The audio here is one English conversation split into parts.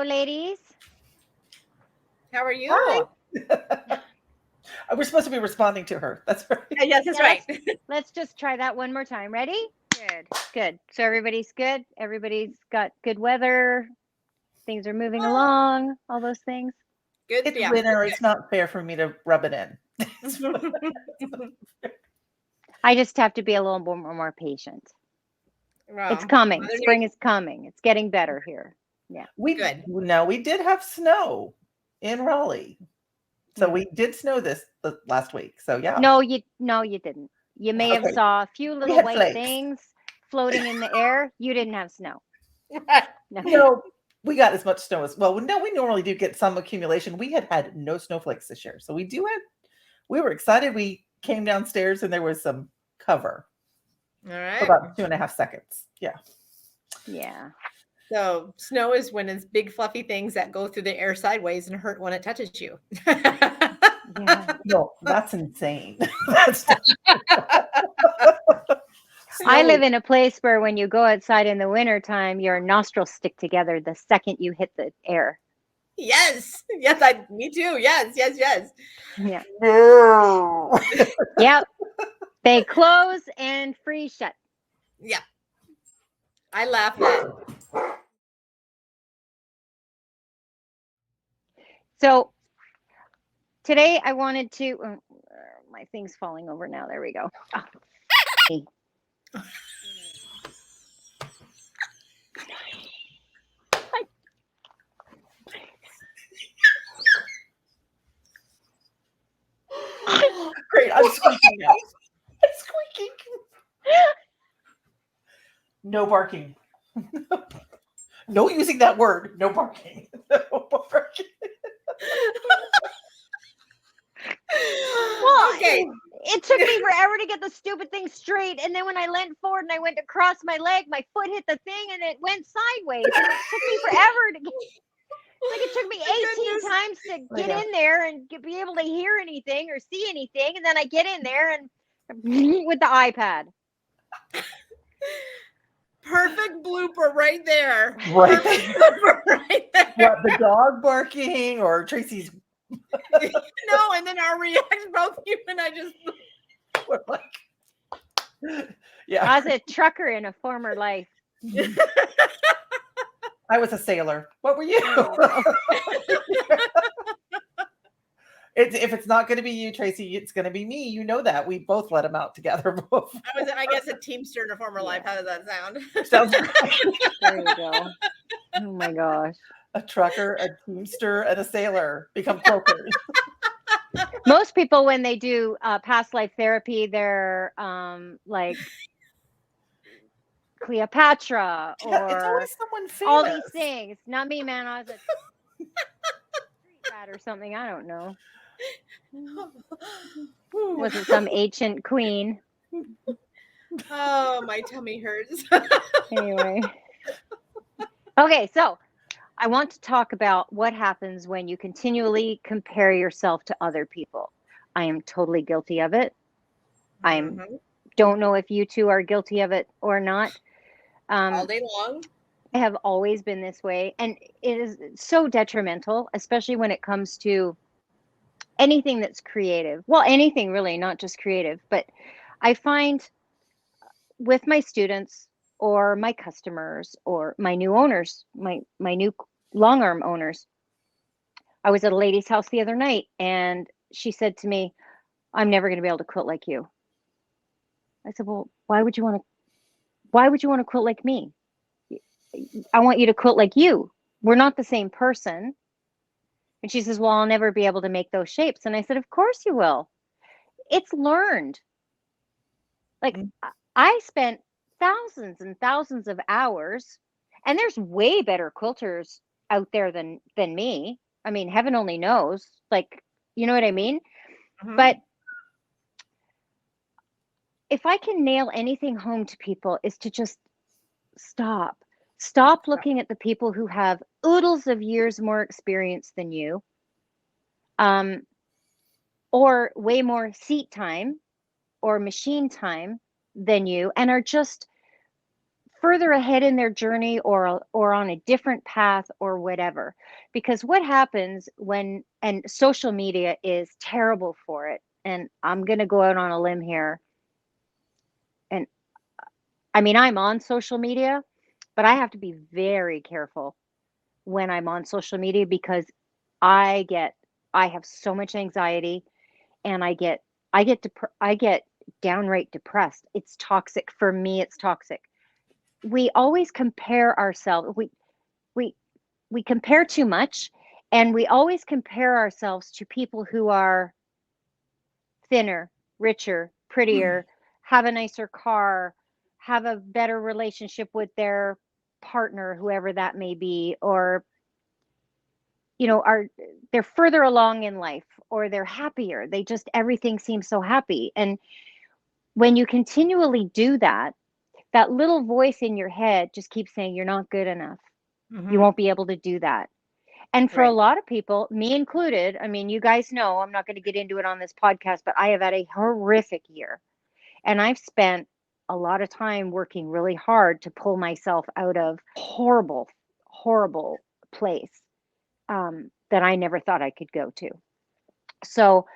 ladies. How are you? Hi. We're supposed to be responding to her. That's right. Yes, that's Yeah, right. Let's just try that one more time. Ready? Good. So everybody's good. Everybody's got good weather. Things are moving along. All those things. Good. It's Yeah. winter. It's not fair for me to rub it in. I just have to be a little more patient. Well, It's coming. Mother Spring Nature- is coming. It's getting better here. Yeah. We did have snow in Raleigh. So we did snow this last week. So yeah. No, you didn't. You may have Okay. saw a few little had white flakes. things floating in the air. You didn't have snow. Right. No, we got as much snow as well. No, we normally do get some accumulation. We had no snowflakes this year. So we were excited. We came downstairs and there was some cover All for right. about 2.5 seconds. Yeah. Yeah. So snow is when it's big fluffy things that go through the air sideways and hurt when it touches you. Yeah. No, that's insane. That's I live in a place where when you go outside in the wintertime, your nostrils stick together the second you hit the air. Yes. Yes, me too. Yes. Yeah. no. Yep. They close and freeze shut. Yeah. I laugh at. So today I wanted to, my thing's falling over now. There we go. Oh. Great. I'm squeaking now. I'm squeaking. No barking. No using that word. No barking. No barking. Well, Okay. it took me forever to get the stupid thing straight. And then when I leant forward and I went to cross my leg, my foot hit the thing and it went sideways. And it took me forever to get. Like it took me 18 times to get in there and be able to hear anything or see anything. And then I get in there and with the iPad. Perfect blooper right there. Right. Perfect blooper right there. What, the dog barking or Tracey's? No, and then our reaction, both you and I just were like, yeah. I was a trucker in a former life. I was a sailor. What were you? If it's not going to be you, Tracey, it's going to be me. You know that. We both let them out together. I guess, a teamster in a former life. How does that sound? Sounds great. There you go. Oh my gosh. A trucker, a teamster, and a sailor become quilters. Most people, when they do past life therapy, they're like Cleopatra or it's always someone famous. all these things. Not me, man. I was a street rat or something. I don't know. Wasn't some ancient queen. Oh, my tummy hurts. Anyway. Okay, so I want to talk about what happens when you continually compare yourself to other people. I am totally guilty of it. I don't know if you two are guilty of it or not. All day long. I have always been this way, and it is so detrimental, especially when it comes to anything that's creative. Well, anything really, not just creative, but I find with my students or my customers or my new owners, my new long arm owners. I was at a lady's house the other night and she said to me, "I'm never going to be able to quilt like you." I said, "Well, why would you want to quilt like me? I want you to quilt like you. We're not the same person." And she says, "Well, I'll never be able to make those shapes." And I said, "Of course you will. It's learned." Like I spent thousands and thousands of hours, and there's way better quilters out there than me. I mean, heaven only knows. Like, you know what I mean? But if I can nail anything home to people is to just stop looking at the people who have oodles of years more experience than you, or way more seat time or machine time than you, and are just further ahead in their journey or on a different path or whatever. Because what happens when, and social media is terrible for it. And I'm going to go out on a limb here. And I mean, I'm on social media, but I have to be very careful when I'm on social media because I have so much anxiety and I get downright depressed. It's toxic for me. It's toxic. We always compare ourselves. We we compare too much, and we always compare ourselves to people who are thinner, richer, prettier, have a nicer car, have a better relationship with their partner, whoever that may be, or are they're further along in life or they're happier. They just everything seems so happy. And when you continually do that, that little voice in your head just keeps saying you're not good enough. You won't be able to do that. And for a Right. lot of people, me included, I mean, you guys know, I'm not going to get into it on this podcast, but I have had a horrific year. And I've spent a lot of time working really hard to pull myself out of horrible, horrible place that I never thought I could go to. So,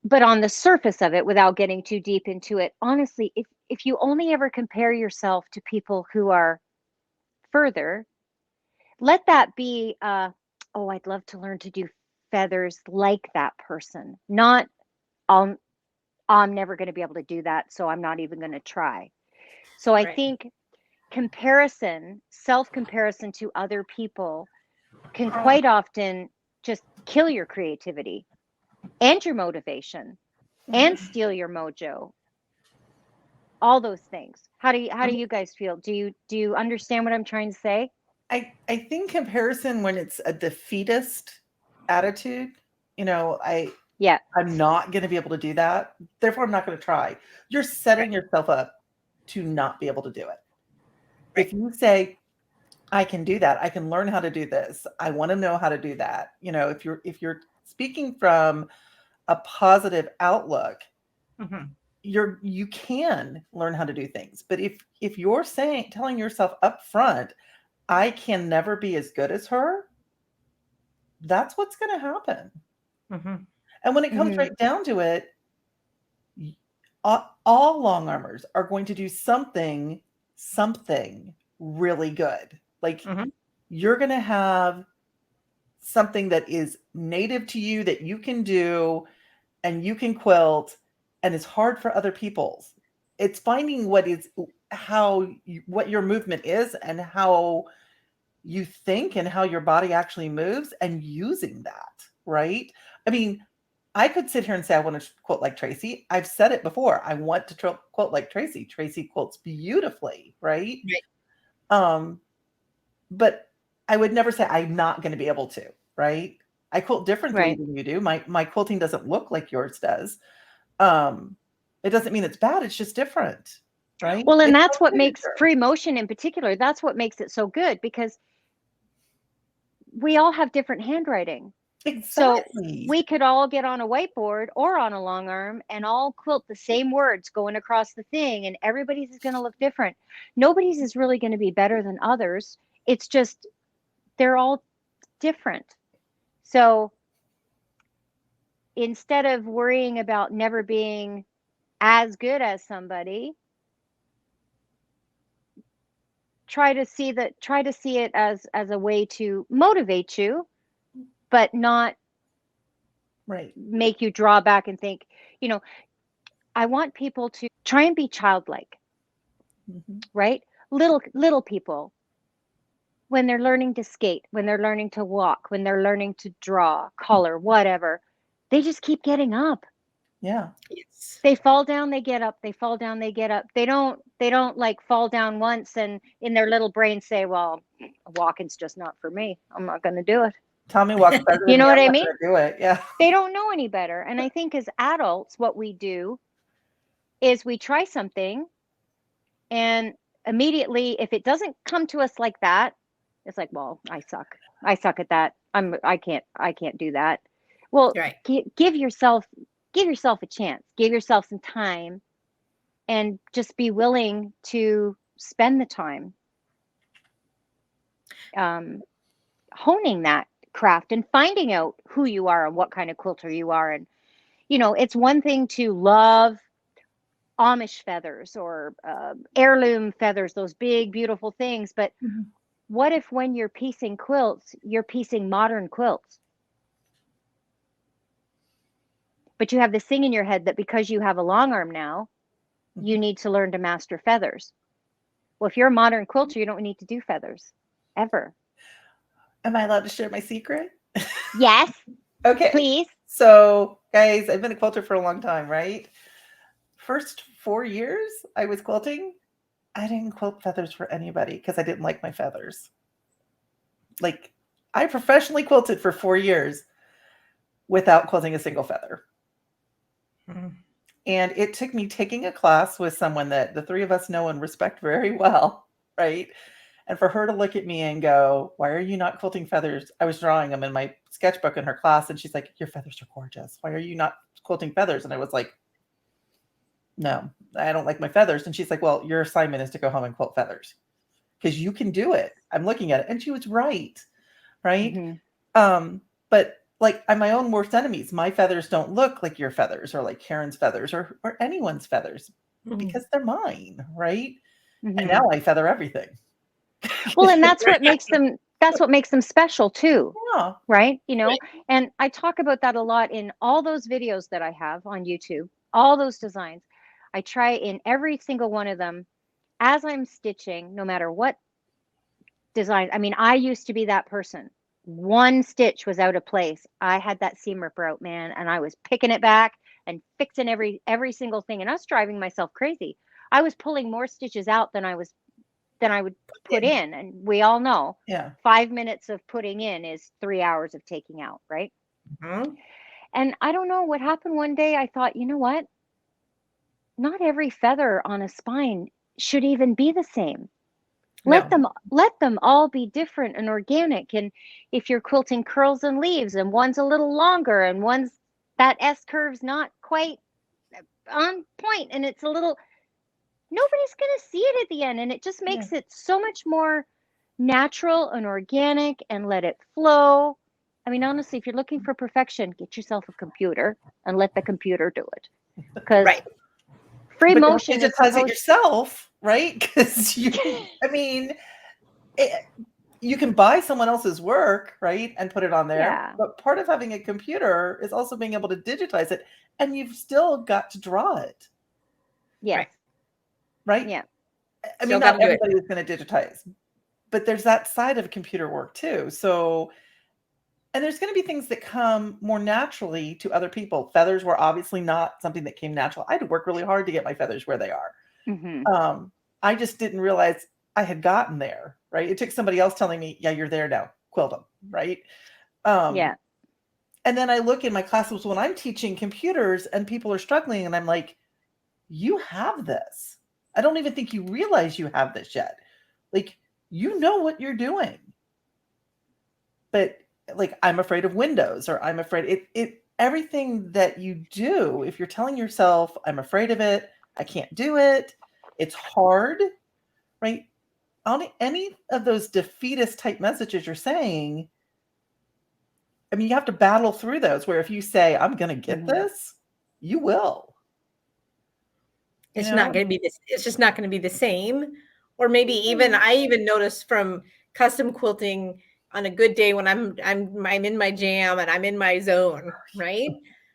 but on the surface of it, without getting too deep into it, honestly, if you only ever compare yourself to people who are further, let that be, oh, I'd love to learn to do feathers like that person, not, um, I'm never going to be able to do that, so I'm not even going to try. So I Right. think comparison, self comparison to other people can quite often just kill your creativity and your motivation and steal your mojo, all those things. How do you guys feel? Do you understand what I'm trying to say? I think comparison when it's a defeatist attitude, Yeah. I'm not going to be able to do that. Therefore, I'm not going to try. You're setting yourself up to not be able to do it. Right. If you say, I can do that, I can learn how to do this, I want to know how to do that. If you're speaking from a positive outlook, Mhm. you can learn how to do things. But if you're telling yourself up front, I can never be as good as her, that's what's going to happen. Mhm. And when it comes Hmm. right down to it, all long armors are going to do something really good. Like Mhm. you're going to have something that is native to you that you can do and you can quilt and is hard for other people's. It's finding what your movement is and how you think and how your body actually moves and using that, right? I mean, I could sit here and say I want to quilt like Tracey. I've said it before. I want to quilt like Tracey. Tracey quilts beautifully, right? Right. But I would never say I'm not going to be able to, right? I quilt differently Right. than you do. My quilting doesn't look like yours does. Um, it doesn't mean it's bad. It's just different, right? Well, and It's that's my what makes signature. free motion in particular, that's what makes it so good because we all have different handwriting. So Exactly. we could all get on a whiteboard or on a long arm and all quilt the same words going across the thing, and everybody's is going to look different. Nobody's is really going to be better than others. It's just they're all different. So instead of worrying about never being as good as somebody, try to see it as a way to motivate you, but not Right. make you draw back and think, you know, I want people to try and be childlike, Mhm. right? Little people, when they're learning to skate, when they're learning to walk, when they're learning to draw, color, whatever, they just keep getting up. Yeah. Yes. They fall down, they get up, they fall down, they get up. They don't like fall down once and in their little brain say, well, walking's just not for me. I'm not going to do it. Tommy walks better You than me. know what I'm I not mean? going to do it. Yeah. They don't know any better. And I think as adults, what we do is we try something and immediately, if it doesn't come to us like that, it's like, well, I suck. I suck at that. I can't do that. Well, Right. give yourself a chance. Give yourself some time and just be willing to spend the time honing that craft and finding out who you are and what kind of quilter you are. And, it's one thing to love Amish feathers or heirloom feathers, those big, beautiful things. But Mhm. what if when you're piecing quilts, you're piecing modern quilts? But you have this thing in your head that because you have a long arm now, you need to learn to master feathers. Well, if you're a modern quilter, you don't need to do feathers ever. Am I allowed to share my secret? Yes, Okay. please. So, guys, I've been a quilter for a long time, right? First 4 years I was quilting, I didn't quilt feathers for anybody because I didn't like my feathers. Like, I professionally quilted for 4 years without quilting a single feather. Mhm. And it took me taking a class with someone that the three of us know and respect very well, right? And for her to look at me and go, "Why are you not quilting feathers?" I was drawing them in my sketchbook in her class, and she's like, "Your feathers are gorgeous. Why are you not quilting feathers?" And I was like, "No, I don't like my feathers." And she's like, "Well, your assignment is to go home and quilt feathers because you can do it." I'm looking at it, and she was right, right? Hmm. But like, I'm my own worst enemies. My feathers don't look like your feathers or like Karen's feathers or anyone's feathers because they're mine, right? And Hmm. now I feather everything. Well, and that's what makes them special too, Yeah. right? Right. And I talk about that a lot in all those videos that I have on YouTube, all those designs. I try in every single one of them as I'm stitching, no matter what design. I mean, I used to be that person. One stitch was out of place. I had that seam ripper out, man, and I was picking it back and fixing every single thing, and I was driving myself crazy. I was pulling more stitches out than I would put in, and we all know Yeah. 5 minutes of putting in is 3 hours of taking out, right? Mhm. And I don't know what happened one day. I thought, you know what? Not every feather on a spine should even be the same. No. Let them all be different and organic. And if you're quilting curls and leaves and one's a little longer and one's that S curve's not quite on point and it's a little, nobody's going to see it at the end, and it just Yeah. makes it so much more natural and organic and let it flow. I mean, honestly, if you're looking for perfection, get yourself a computer and let the computer do it, because Right. free But don't motion is digitize it supposed. yourself, right? Because I mean, you can buy someone else's work, right, and put it on there. Yeah. But part of having a computer is also being able to digitize it, and you've still got to draw it, Yes. Right. right? Yeah. I Still mean, got not to do it. everybody is going to digitize, but there's that side of computer work too. So, and there's going to be things that come more naturally to other people. Feathers were obviously not something that came natural. I had to work really hard to get my feathers where they are. Hmm. I just didn't realize I had gotten there, right? It took somebody else telling me, "Yeah, you're there now. Quilt them," right? Um, Yeah. and then I look in my classes when I'm teaching computers and people are struggling, and I'm like, "You have this. I don't even think you realize you have this yet. Like, you know what you're doing." But like, I'm afraid of windows, or I'm afraid it everything that you do, if you're telling yourself, "I'm afraid of it, I can't do it, it's hard," right? On any of those defeatist type messages you're saying, I mean, you have to battle through those, where if you say, "I'm gonna get Hmm. this," you will, you It's not know? going to be this. It's just not going to be the same. Or maybe even Mhm. I even noticed from custom quilting on a good day when I'm in my jam and I'm in my zone, right?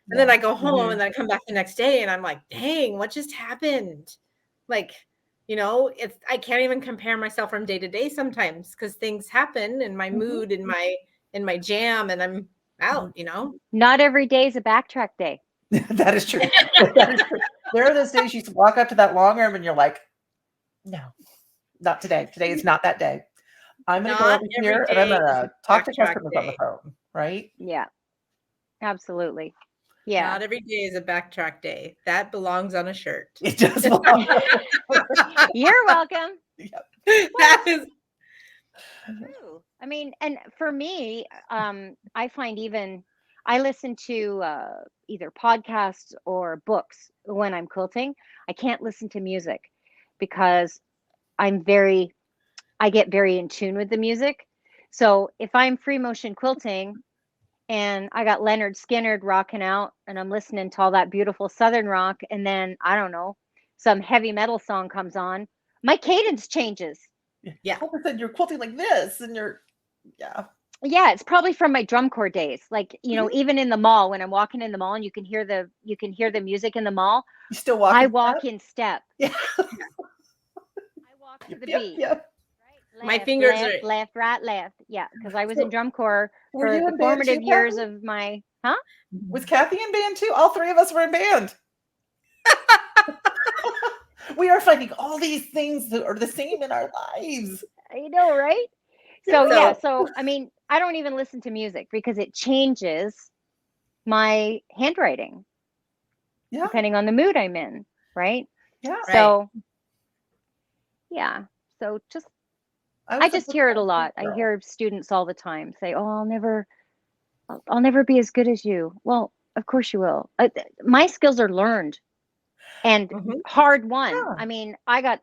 And then Yeah. I go home Hmm. and then I come back the next day and I'm like, dang, what just happened? Like, it's I can't even compare myself from day to day sometimes because things happen in my Mhm. mood, in my jam, and I'm out, Not every day is a backtrack day. That is true. That is true. There are those days you walk up to that long arm and you're like, "No, not today. Today is not that day. I'm gonna go Not over every here and I'm day is gonna a talk to backtrack customers on the day. phone," right? Yeah, absolutely. Yeah. Not every day is a backtrack day. That belongs on a shirt. It does belong. You're welcome. Yep. Well, That is true. I mean, and for me, I find even I listen to either podcasts or books when I'm quilting. I can't listen to music because I get very in tune with the music. So if I'm free motion quilting and I got Leonard Skinner rocking out and I'm listening to all that beautiful Southern rock, and then I don't know, some heavy metal song comes on, my cadence changes. Yeah. All of a sudden you're quilting like this and Yeah, it's probably from my drum corps days. Like, even in the mall, when I'm walking in the mall and you can hear the music in the mall, You still walk I in walk step? in step. Yeah. I walk to the beat. Yep. Right, My left, fingers left, are. left, right, left. Yeah, because I was So, in drum corps were for you the in band too, formative years Cathy? of my, huh? Was Cathy in band too? All three of us were in band. We are finding all these things that are the same in our lives. You know, right? So Yeah. yeah, so I mean, I don't even listen to music because it changes my handwriting Yeah. depending on the mood I'm in, right? Yeah. Right. So yeah, so I was a just hear it a lot. I girl. hear students all the time say, "Oh, I'll never be as good as you." Well, of course you will. My skills are learned and hard won. Yeah. I mean, I got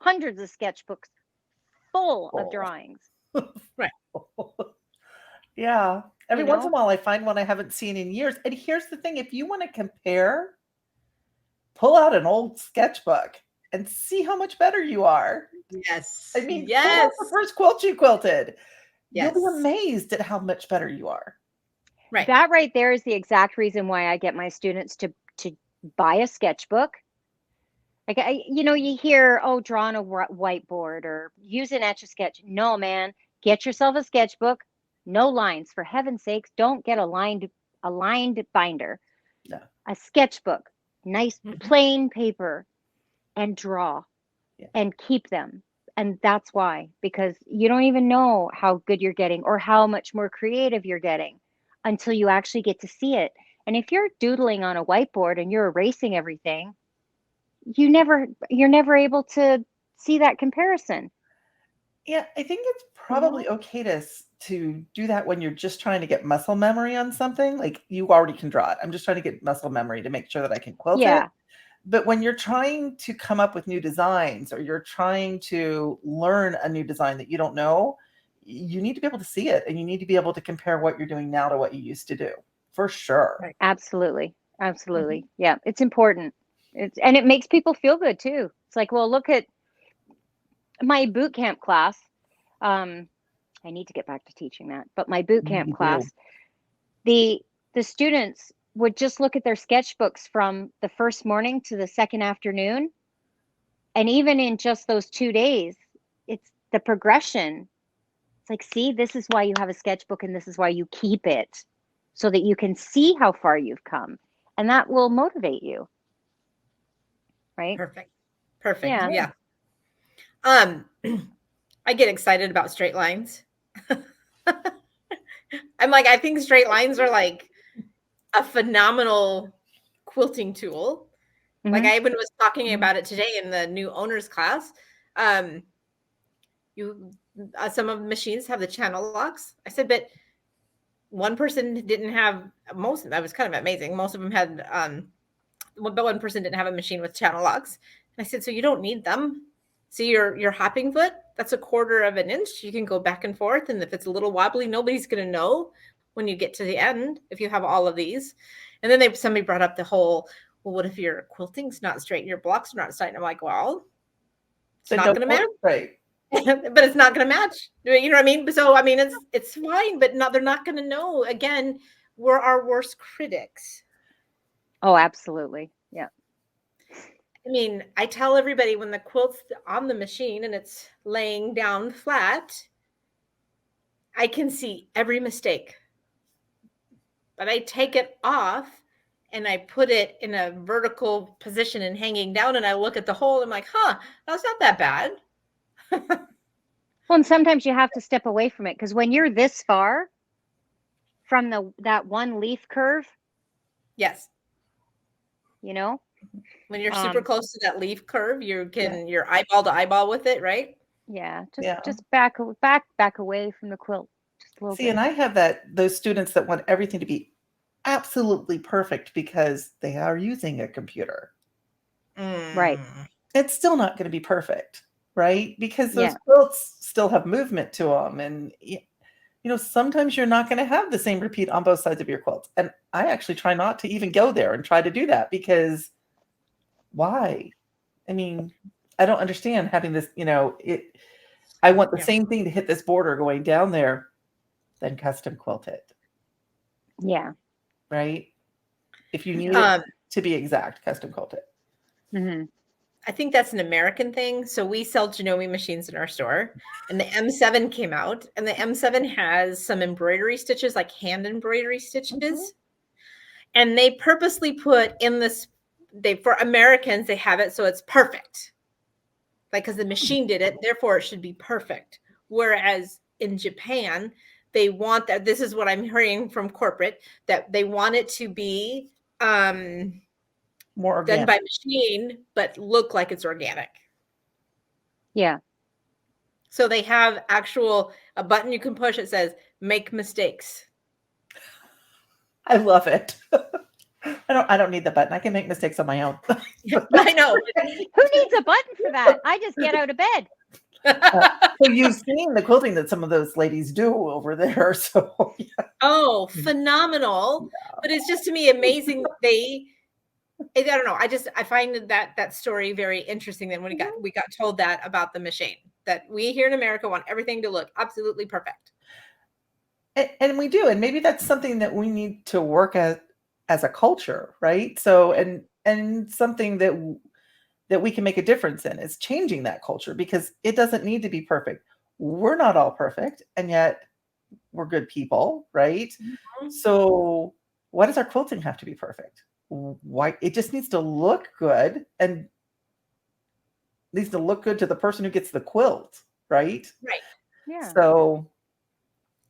hundreds of sketchbooks full of Oh. drawings. Right. Yeah. Every You once in a know? while I find one I haven't seen in years. And here's the thing, if you want to compare, pull out an old sketchbook and see how much better you are. Yes. I mean, pull yes. out the first quilt you quilted. Yes. You'll be amazed at how much better you are. Right. That right there is the exact reason why I get my students to buy a sketchbook. Like you hear, oh, draw on a whiteboard or use an Etch a Sketch. No, man, get yourself a sketchbook. No lines, for heaven's sakes. Don't get a lined binder. No. A sketchbook, nice plain paper, and draw, and keep them. And that's why, because you don't even know how good you're getting or how much more creative you're getting until you actually get to see it. And if you're doodling on a whiteboard and you're erasing everything, you're never able to see that comparison. Yeah, I think it's probably okay to do that when you're just trying to get muscle memory on something. Like you already can draw it. I'm just trying to get muscle memory to make sure that I can quilt it. But when you're trying to come up with new designs or you're trying to learn a new design that you don't know, you need to be able to see it and you need to be able to compare what you're doing now to what you used to do. For sure. Right. Absolutely. Yeah, it's important. And it makes people feel good too. It's like, well, look at my boot camp class. I need to get back to teaching that, but my boot camp class, the students would just look at their sketchbooks from the first morning to the second afternoon. And even in just those 2 days, it's the progression. It's like, see, this is why you have a sketchbook and this is why you keep it, so that you can see how far you've come. And that will motivate you. Right? Perfect. Yeah. I get excited about straight lines. I'm like, I think straight lines are like a phenomenal quilting tool. Like I even was talking about it today in the new owners class. Some of the machines have the channel locks. I said, but one person didn't have that was kind of amazing. Most of them had, but one person didn't have a machine with channel locks. And I said, so you don't need them. See your hopping foot, that's 1/4 of an inch. You can go back and forth. And if it's a little wobbly, nobody's going to know when you get to the end, if you have all of these. And then somebody brought up the whole, well, what if your quilting's not straight and your blocks are not straight? And I'm like, well, it's not going to match. Right. But it's not going to match. You know what I mean? So, I mean, it's fine, but they're not going to know. Again, we're our worst critics. Oh, absolutely. Yeah. I mean, I tell everybody when the quilt's on the machine and it's laying down flat, I can see every mistake. But I take it off and I put it in a vertical position and hanging down, and I look at the hole. I'm like, that's not that bad. Well, and sometimes you have to step away from it, because when you're this far from that one leaf curve. Yes. You know? When you're super close to that leaf curve, you're eyeball to eyeball with it, right? Yeah. Just back away from the quilt just a little bit. And I have those students that want everything to be absolutely perfect because they are using a computer. Right. It's still not going to be perfect. right? Because those Yeah. quilts still have movement to them. And, sometimes you're not going to have the same repeat on both sides of your quilt. And I actually try not to even go there and try to do that, because why? I mean, I don't understand having this, I want the same thing to hit this border going down there, then custom quilt it, Yeah. right? If you need it to be exact, custom quilt it. Mm-hmm. I think that's an American thing. So we sell Janome machines in our store, and the M7 came out, and the M7 has some embroidery stitches, like hand embroidery stitches. And they purposely put in this, for Americans, they have it so it's perfect. Like, because the machine did it, therefore it should be perfect. Whereas in Japan, they want that. This is what I'm hearing from corporate, that they want it to be more done organic by machine, but look like it's organic. Yeah. So they have a button you can push. It says "Make mistakes." I love it. I don't need the button. I can make mistakes on my own. I know. Who needs a button for that? I just get out of bed. So you've seen the quilting that some of those ladies do over there. So Oh, phenomenal. But it's just, to me, amazing. I don't know. I find that story very interesting. That when we got told that about the machine, that we here in America want everything to look absolutely perfect. And we do. And maybe that's something that we need to work at as a culture, right? So, and something that we can make a difference in is changing that culture, because it doesn't need to be perfect. We're not all perfect, and yet we're good people, right? Mm-hmm. So why does our quilting have to be perfect? Why? It just needs to look good, and needs to look good to the person who gets the quilt, right? Right. Yeah. So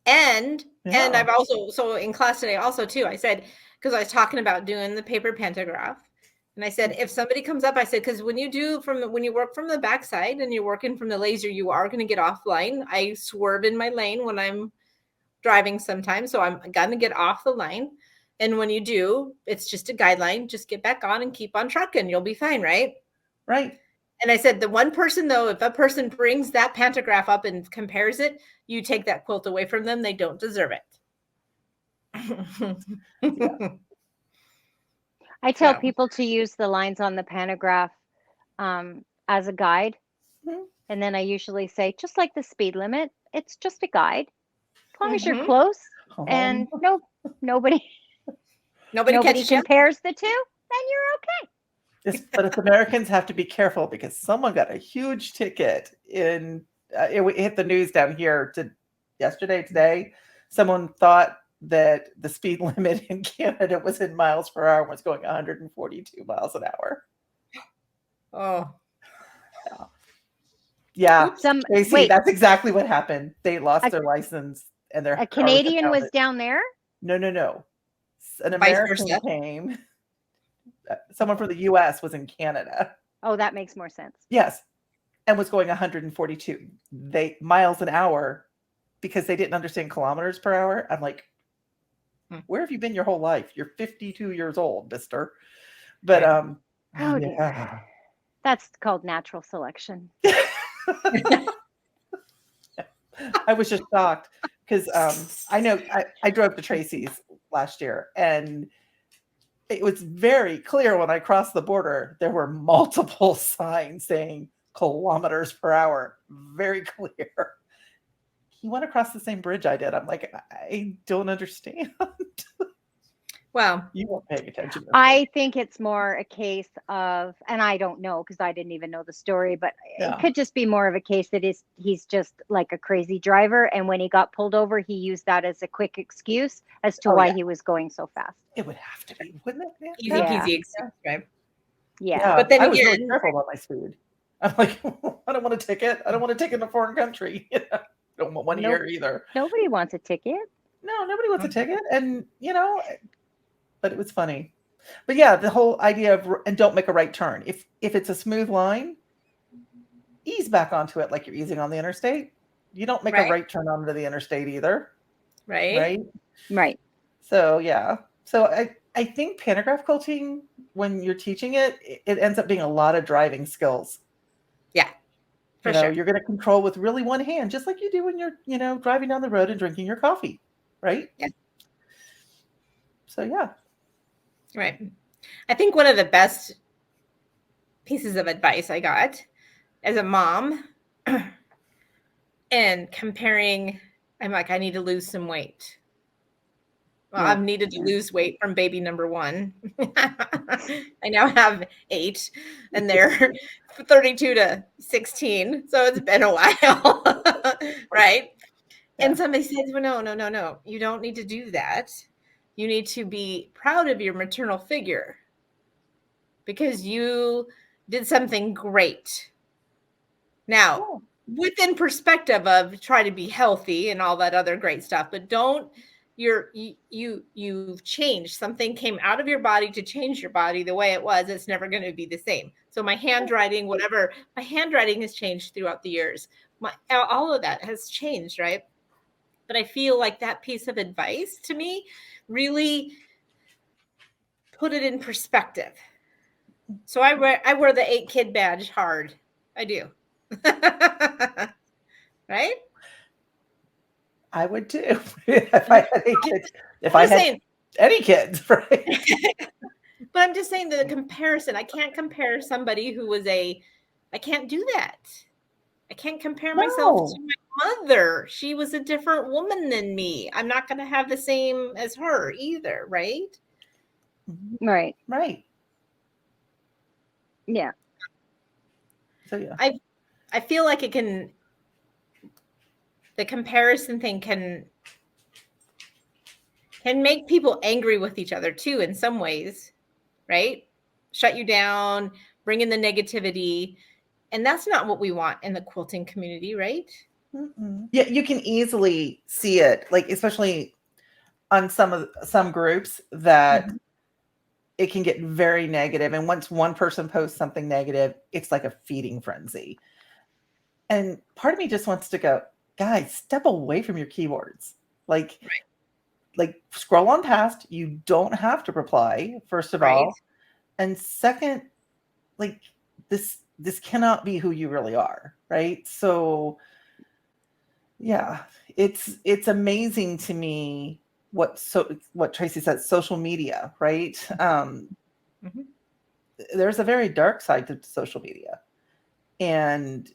And I've also, so in class today also too, I said, because I was talking about doing the paper pantograph, and I said, if somebody comes up, I said, because when you work from the backside and you're working from the laser, you are going to get offline. I swerve in my lane when I'm driving sometimes, so I'm going to get off the line. And when you do, it's just a guideline. Just get back on and keep on trucking. You'll be fine, right? Right. And I said, the one person, though, if a person brings that pantograph up and compares it, you take that quilt away from them. They don't deserve it. Yeah. I tell people to use the lines on the pantograph as a guide. Mm-hmm. And then I usually say, just like the speed limit, it's just a guide. As long as you're Mhm. close and nobody catches you. compares the two, then you're okay. But if Americans have to be careful, because someone got a huge ticket it hit the news down here today. Someone thought that the speed limit in Canada was in miles per hour and was going 142 miles an hour. Oh. Yeah. Tracey, that's exactly what happened. They lost their license, and a Canadian was down there? No. An American came. Someone from the US was in Canada. Oh, that makes more sense. Yes. And was going 142 miles an hour, because they didn't understand kilometers per hour. I'm like, where have you been your whole life? You're 52 years old, mister. But dear. That's called natural selection. I was just shocked, because I know I drove to Tracey's last year, and it was very clear when I crossed the border, there were multiple signs saying kilometers per hour. Very clear. He went across the same bridge I did. I'm like, I don't understand. Well, you weren't paying attention. I think it's more a case of, and I don't know because I didn't even know the story, but it could just be more of a case that he's just like a crazy driver. And when he got pulled over, he used that as a quick excuse as to why he was going so fast. It would have to be, wouldn't it? Easy peasy excuse, right? Yeah. But then I was really careful about my speed. I'm like, I don't want a ticket. I don't want a ticket in a foreign country. I don't want one here either. Nobody wants a ticket. No, nobody wants a ticket. And, but it was funny. But yeah, the whole idea of, and don't make a right turn. If it's a smooth line, ease back onto it like you're easing on the interstate. You don't make a right turn onto the interstate either. Right. So yeah. So I think pantograph quilting, when you're teaching it, it ends up being a lot of driving skills. Yeah, For You know, sure. you're going to control with really one hand, just like you do when you're, driving down the road and drinking your coffee, right? Yeah. So yeah. Right. I think one of the best pieces of advice I got as a mom and comparing, I'm like, I need to lose some weight. Well, Yeah. I've needed to lose weight from baby number 1. I now have 8 and they're 32 to 16. So it's been a while. Right. Yeah. And somebody said, well, no. You don't need to do that. You need to be proud of your maternal figure because you did something great. Now, within perspective of try to be healthy and all that other great stuff, but don't you've changed. Something came out of your body to change your body the way it was. It's never going to be the same. So my handwriting, whatever, my handwriting has changed throughout the years. All of that has changed, right? But I feel like that piece of advice to me really put it in perspective. So I wear the 8 kid badge hard. I do. Right? I would too. If I had 8 kids. If I had saying, any kids, right? But I'm just saying the comparison. I can't compare somebody who was I can't do that. I can't compare myself to my mother. She was a different woman than me. I'm not going to have the same as her either, right? Right. Right. Yeah. So yeah. I feel like the comparison thing can make people angry with each other too in some ways, right? Shut you down, bring in the negativity. And that's not what we want in the quilting community, right? Mm-mm. Yeah, you can easily see it, like especially on some groups that it can get very negative. And once one person posts something negative, it's like a feeding frenzy. And part of me just wants to go, guys, step away from your keyboards. Like scroll on past. You don't have to reply, first of all. And second, like this cannot be who you really are, right? So yeah, it's amazing to me what Tracey said, social media, right? There's a very dark side to social media, and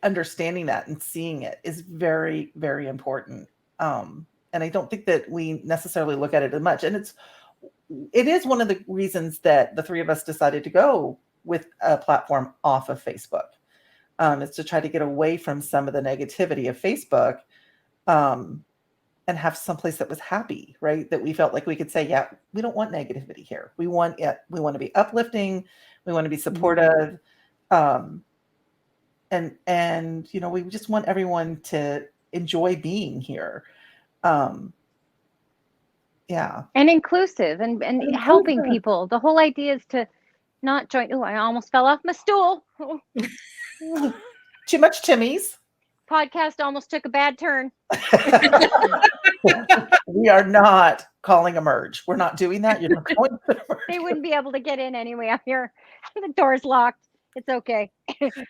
understanding that and seeing it is very, very important. And I don't think that we necessarily look at it as much. And it is one of the reasons that the three of us decided to go with a platform off of Facebook. Is to try to get away from some of the negativity of Facebook, and have someplace that was happy, right? That we felt like we could say, yeah, we don't want negativity here. We want to be uplifting. We want to be supportive. And we just want everyone to enjoy being here. Yeah. And inclusive and helping people. The whole idea is to not join. Oh, I almost fell off my stool. Too much Timmy's. Podcast almost took a bad turn. We are not calling a merge. We're not doing that. You're not going to the merge. They wouldn't be able to get in anyway. I'm here. The door's locked. It's okay.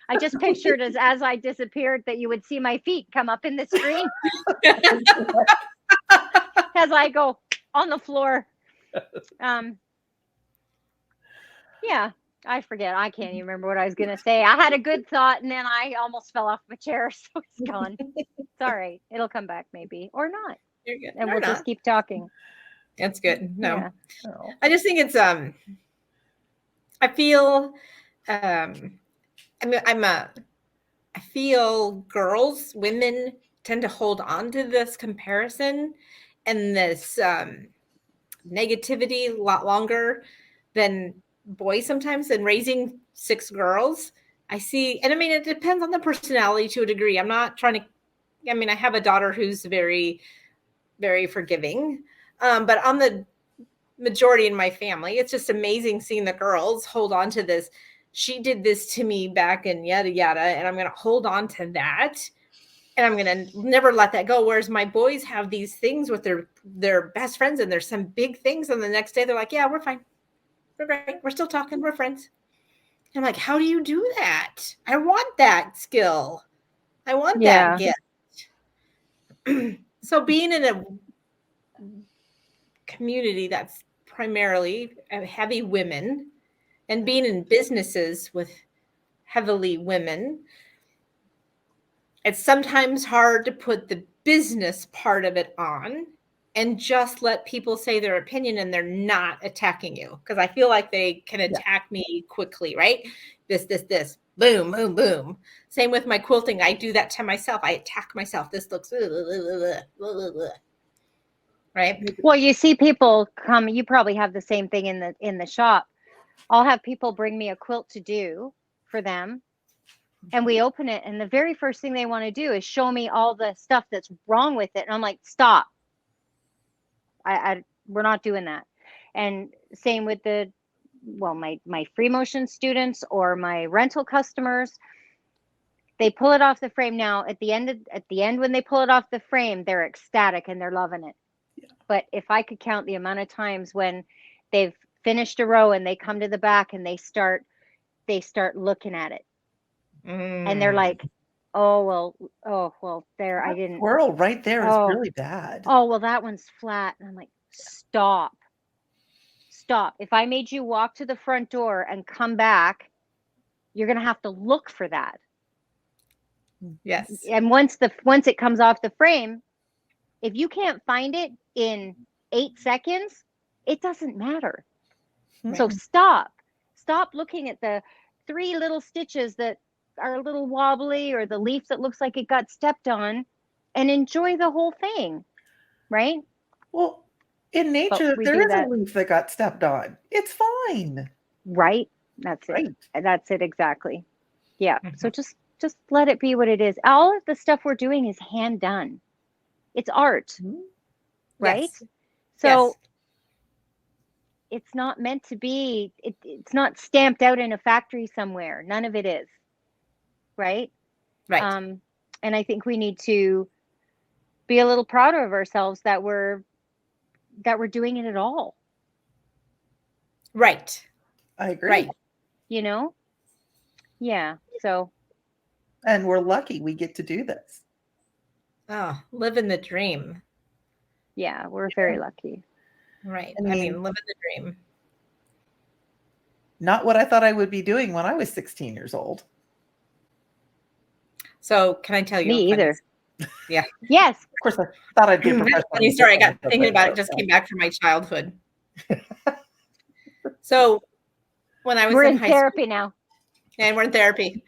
I just pictured as I disappeared that you would see my feet come up in the screen as I go on the floor. Yeah, I forget. I can't even remember what I was going to say. I had a good thought and then I almost fell off my chair, so it's gone. It's all right. It'll come back maybe or not. You're good. And we'll just keep talking. That's good. No, Yeah. I just think it's I feel I feel women tend to hold on to this comparison and this negativity a lot longer than boys sometimes. And raising 6 girls, I see, and I mean, it depends on the personality to a degree. I'm not trying to, I have a daughter who's very, very forgiving, but on the majority in my family, it's just amazing seeing the girls hold on to this. She did this to me back in yada yada, and I'm going to hold on to that, and I'm going to never let that go. Whereas my boys have these things with their best friends, and there's some big things, and the next day they're like, yeah, we're fine, we're great, we're still talking, we're friends. I'm like, how do you do that? I want that skill. I want Yeah. that gift. So being in a community that's primarily heavy women and being in businesses with heavily women, it's sometimes hard to put the business part of it on and just let people say their opinion and they're not attacking you. Because I feel like they can attack me quickly, right? This, boom, boom, boom. Same with my quilting. I do that to myself. I attack myself. This looks, right? Well, you see people come, you probably have the same thing in the shop. I'll have people bring me a quilt to do for them, and we open it, and the very first thing they want to do is show me all the stuff that's wrong with it. And I'm like, stop. We're not doing that. And same with my free motion students or my rental customers. They pull it off the frame. Now at the end when they pull it off the frame, they're ecstatic and they're loving it. Yeah. But if I could count the amount of times when they've finished a row and they come to the back and they start looking at it. And they're like, oh well, there, I didn't. Swirl right there is really bad. Oh, well, that one's flat. And I'm like, stop. If I made you walk to the front door and come back, you're going to have to look for that. Yes. And once it comes off the frame, if you can't find it in 8 seconds, it doesn't matter. Right. So stop looking at the 3 little stitches that are a little wobbly or the leaf that looks like it got stepped on, and enjoy the whole thing. Right? Well, in nature, there is a leaf that got stepped on. It's fine. Right? That's it. That's it exactly. Yeah. Mm-hmm. So just let it be what it is. All of the stuff we're doing is hand done. It's art. Mm-hmm. Right? Yes. So it's not meant to be, it's not stamped out in a factory somewhere. None of it is. Right? Right. And I think we need to be a little prouder of ourselves that we're doing it at all. Right. I agree. Right. You know? Yeah. So. And we're lucky we get to do this. Oh, living the dream. Yeah, we're very lucky. Right. I mean, living the dream. Not what I thought I would be doing when I was 16 years old. So can I tell you? Me either. Yeah. Yes. Of course, I thought I'd be a professional. Funny story. I got thinking about it. Just came back from my childhood. So when I was in therapy now. And we're in therapy.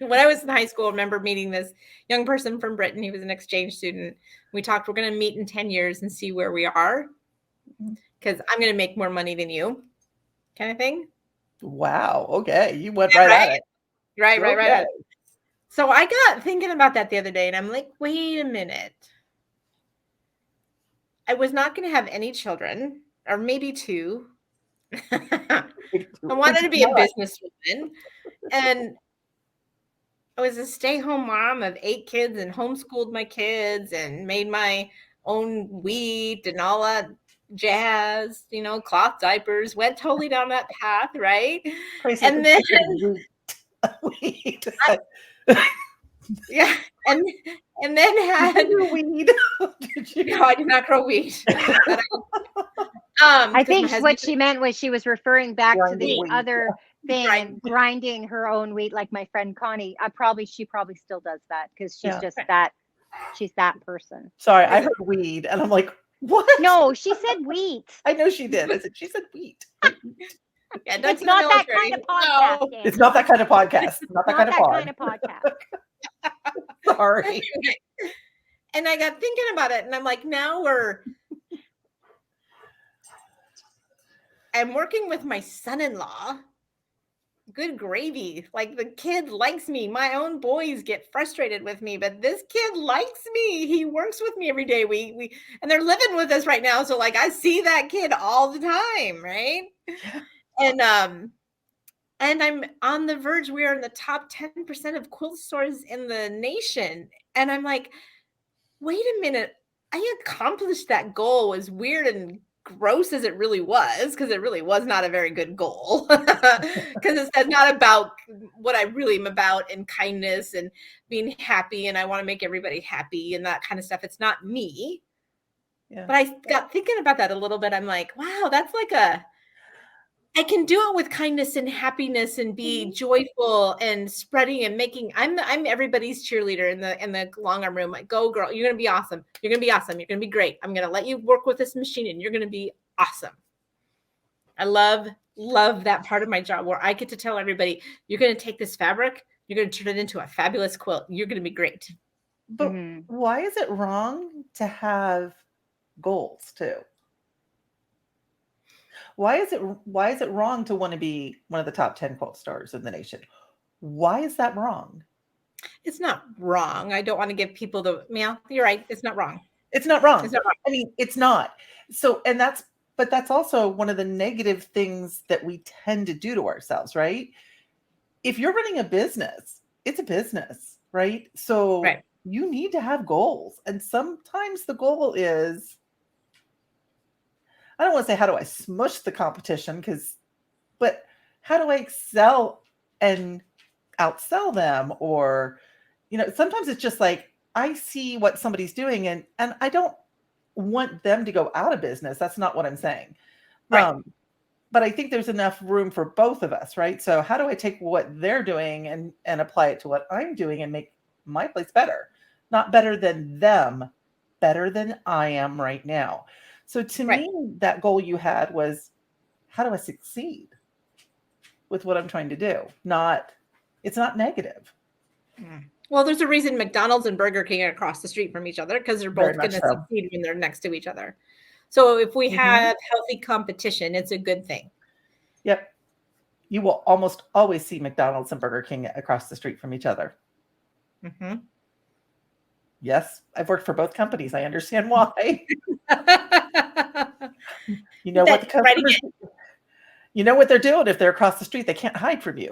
When I was in high school, I remember meeting this young person from Britain. He was an exchange student. We talked, we're going to meet in 10 years and see where we are, because I'm going to make more money than you, kind of thing. Wow. Okay. You went right at it. Right. So I got thinking about that the other day, and I'm like, wait a minute. I was not going to have any children, or maybe 2. I wanted to be a businesswoman, and I was a stay-home mom of 8 kids and homeschooled my kids and made my own wheat and all that jazz, cloth diapers, went totally down that path, right? Tracey, and then wheat. Yeah, and then had weed. No, I did not grow wheat. I think what she meant was she was referring back to the other thing, and grinding her own wheat, like my friend Connie. She probably still does that, because she's just that. She's that person. Sorry, I heard weed, and I'm like, what? No, she said wheat. I know she did. She said wheat. Yeah, it's not that kind of podcast. No. It's not that kind of podcast. Not that kind of podcast. Sorry. And I got thinking about it, and I'm like, I'm working with my son-in-law. Good gravy. Like, the kid likes me. My own boys get frustrated with me, but this kid likes me. He works with me every day. We and they're living with us right now. So like, I see that kid all the time. Right. And I'm on the verge. We are in the top 10% of quilt stores in the nation. And I'm like, wait a minute. I accomplished that goal, as weird and gross as it really was, because it really was not a very good goal, because it's not about what I really am about, and kindness and being happy, and I want to make everybody happy and that kind of stuff. It's not me. Yeah. But I got thinking about that a little bit. I'm like, wow, that's like I can do it with kindness and happiness and be joyful and spreading and making. I'm everybody's cheerleader in the long arm room. Like, go girl, you're gonna be awesome. You're gonna be awesome. You're gonna be great. I'm gonna let you work with this machine, and you're gonna be awesome. I love that part of my job where I get to tell everybody, you're gonna take this fabric, you're gonna turn it into a fabulous quilt. You're gonna be great. But why is it wrong to have goals too? Why is it wrong to want to be one of the top 10 quilt stars in the nation? Why is that wrong? It's not wrong. I don't want to give people you're right. It's not wrong. It's not wrong. It's not wrong. I mean, it's not. So, but that's also one of the negative things that we tend to do to ourselves, right? If you're running a business, it's a business, right? So you need to have goals. And sometimes the goal is, I don't want to say, how do I smush the competition? But how do I excel and outsell them? Or, sometimes it's just like, I see what somebody's doing and I don't want them to go out of business. That's not what I'm saying. Right. But I think there's enough room for both of us, right? So how do I take what they're doing and apply it to what I'm doing and make my place better? Not better than them, better than I am right now. So to me, that goal you had was, how do I succeed with what I'm trying to do? It's not negative. Well, there's a reason McDonald's and Burger King are across the street from each other, because they're both going to succeed when they're next to each other. So if we have healthy competition, it's a good thing. Yep. You will almost always see McDonald's and Burger King across the street from each other. Mm-hmm. Yes, I've worked for both companies. I understand why. You know what the customers, you know what they're doing if they're across the street. They can't hide from you.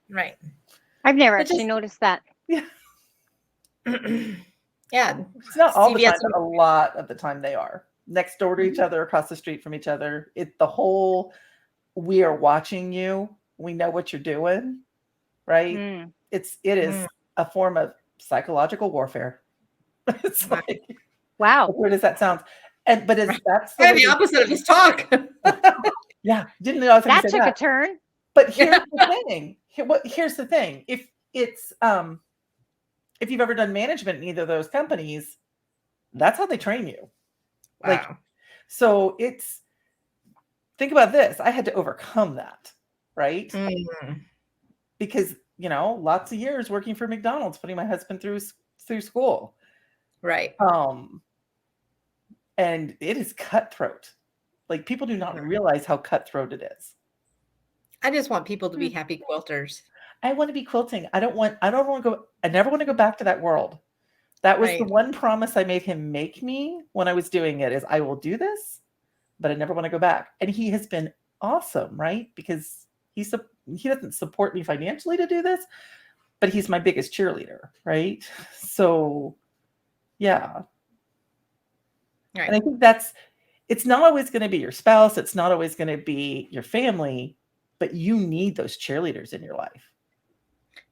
Right. I've never actually noticed that. Yeah. Yeah. It's not all the time, but a lot of the time they are next door to each other, across the street from each other. The whole, we are watching you. We know what you're doing. Right. It is a form of psychological warfare. It's like, wow. Where does that sound? But that's the opposite of this talk. Yeah. Didn't know I was that took a turn. But here's the thing. Here's the thing. If you've ever done management in either of those companies, that's how they train you. Wow. So think about this. I had to overcome that, right? Because, lots of years working for McDonald's, putting my husband through school. Right. And it is cutthroat. Like, people do not realize how cutthroat it is. I just want people to be happy quilters. I want to be quilting. I never want to go back to that world. That was the one promise I made him make me when I was doing it, is I will do this, but I never want to go back. And he has been awesome, right? Because he doesn't support me financially to do this, but he's my biggest cheerleader, right? So, yeah. Right. And I think it's not always going to be your spouse. It's not always going to be your family, but you need those cheerleaders in your life.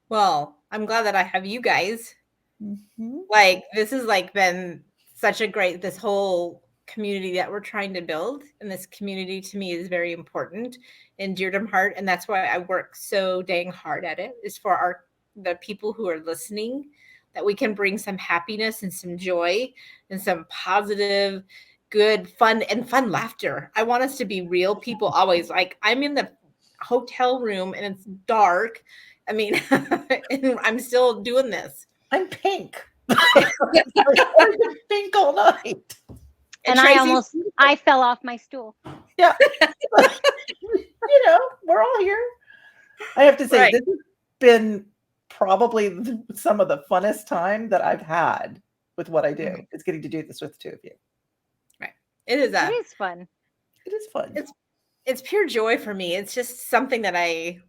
Well, I'm glad that I have you guys. This has been such a great, this whole community that we're trying to build. And this community to me is very important and dear to my heart. And that's why I work so dang hard at it, is for the people who are listening, that we can bring some happiness and some joy and some positive, good, fun laughter. I want us to be real people always. I'm in the hotel room and it's dark. I mean, and I'm still doing this. I'm pink. Pink all night. And I fell off my stool. Yeah. We're all here. I have to say, this has been probably some of the funnest time that I've had with what I do. Is getting to do this with the two of you. Right. It is fun. It is fun. It's pure joy for me. It's just something that it's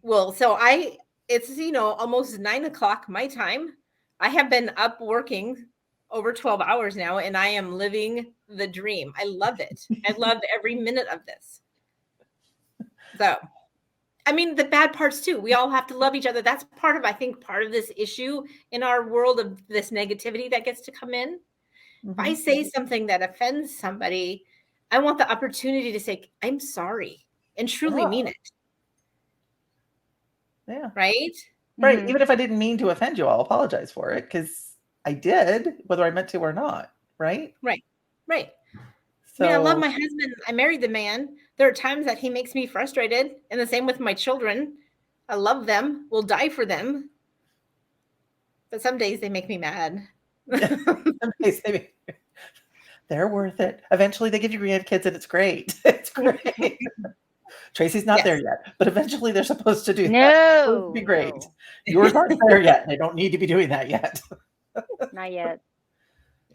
almost 9:00 my time. I have been up working over 12 hours now, and I am living the dream. I love it. I love every minute of this. So, I mean, the bad parts too. We all have to love each other. That's part of, I think, part of this issue in our world of this negativity that gets to come in. If I say something that offends somebody, I want the opportunity to say, I'm sorry, and truly mean it. Yeah. Right? Right. Mhm. Even if I didn't mean to offend you, I'll apologize for it because I did, whether I meant to or not. Right. Right. Right. So I mean, I love my husband. I married the man. There are times that he makes me frustrated, and the same with my children. I love them. Will die for them. But some days they make me mad. they're worth it. Eventually they give you grandkids and it's great. It's great. Tracy's not there yet, but eventually they're supposed to do that. It's supposed to be great. No. Yours aren't there yet. They don't need to be doing that yet. Not yet.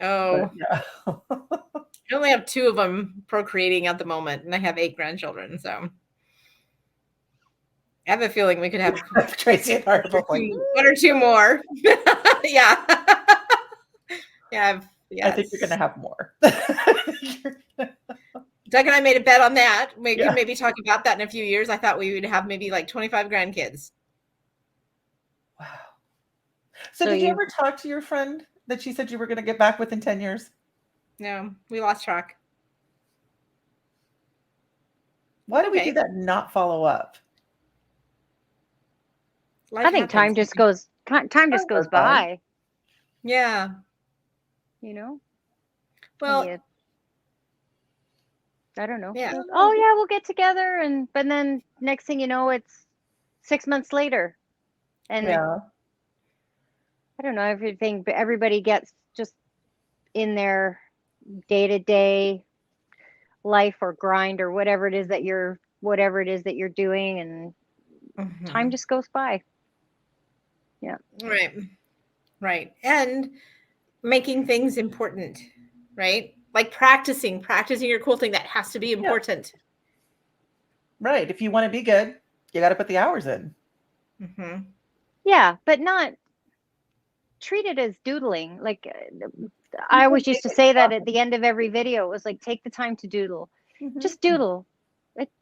Oh, yeah. I only have 2 of them procreating at the moment, and I have 8 grandchildren. So I have a feeling we could have Tracy and I are both like, 1 or 2 more. Yeah. Yeah. I think you're going to have more. Doug and I made a bet on that. We could maybe talk about that in a few years. I thought we would have maybe like 25 grandkids. Wow. So did you ever talk to your friend that she said you were going to get back with in 10 years? No, we lost track. Why do we do that and not follow up? I think time just goes by. Yeah. You know? Well, I don't know. Yeah. Oh yeah, we'll get together, but then next thing you know, it's 6 months later, and I don't know, everybody gets just in their day-to-day life or grind or whatever it is that you're doing, and time just goes by. Yeah. Right. And making things important, right? Like practicing your quilting, that has to be important. Right. If you want to be good, you got to put the hours in. Yeah, but not treat it as doodling. Like I always used to say that at the end of every video. It was like, take the time to doodle. Just doodle.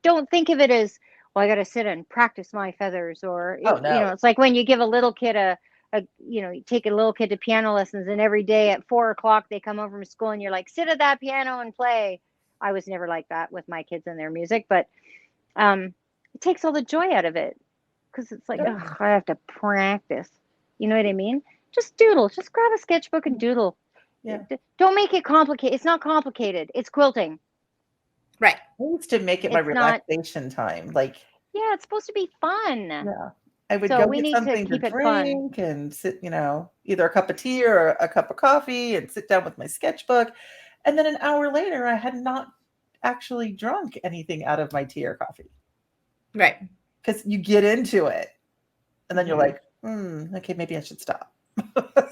Don't think of it as, well, I got to sit and practice my feathers, or you know, it's like when you give a little kid you take a little kid to piano lessons, and every day at 4 o'clock they come home from school and you're like, sit at that piano and play. I was never like that with my kids and their music, but it takes all the joy out of it, because it's like, oh, I have to practice. You know what I mean? Just doodle. Just grab a sketchbook and doodle. Yeah. Don't make it complicated. It's not complicated. It's quilting. Right. I used to make it my relaxation time. Like, yeah, it's supposed to be fun. Yeah. I would go get something to drink and sit, either a cup of tea or a cup of coffee, and sit down with my sketchbook. And then an hour later, I had not actually drunk anything out of my tea or coffee. Right. Because you get into it and then you're like, okay, maybe I should stop.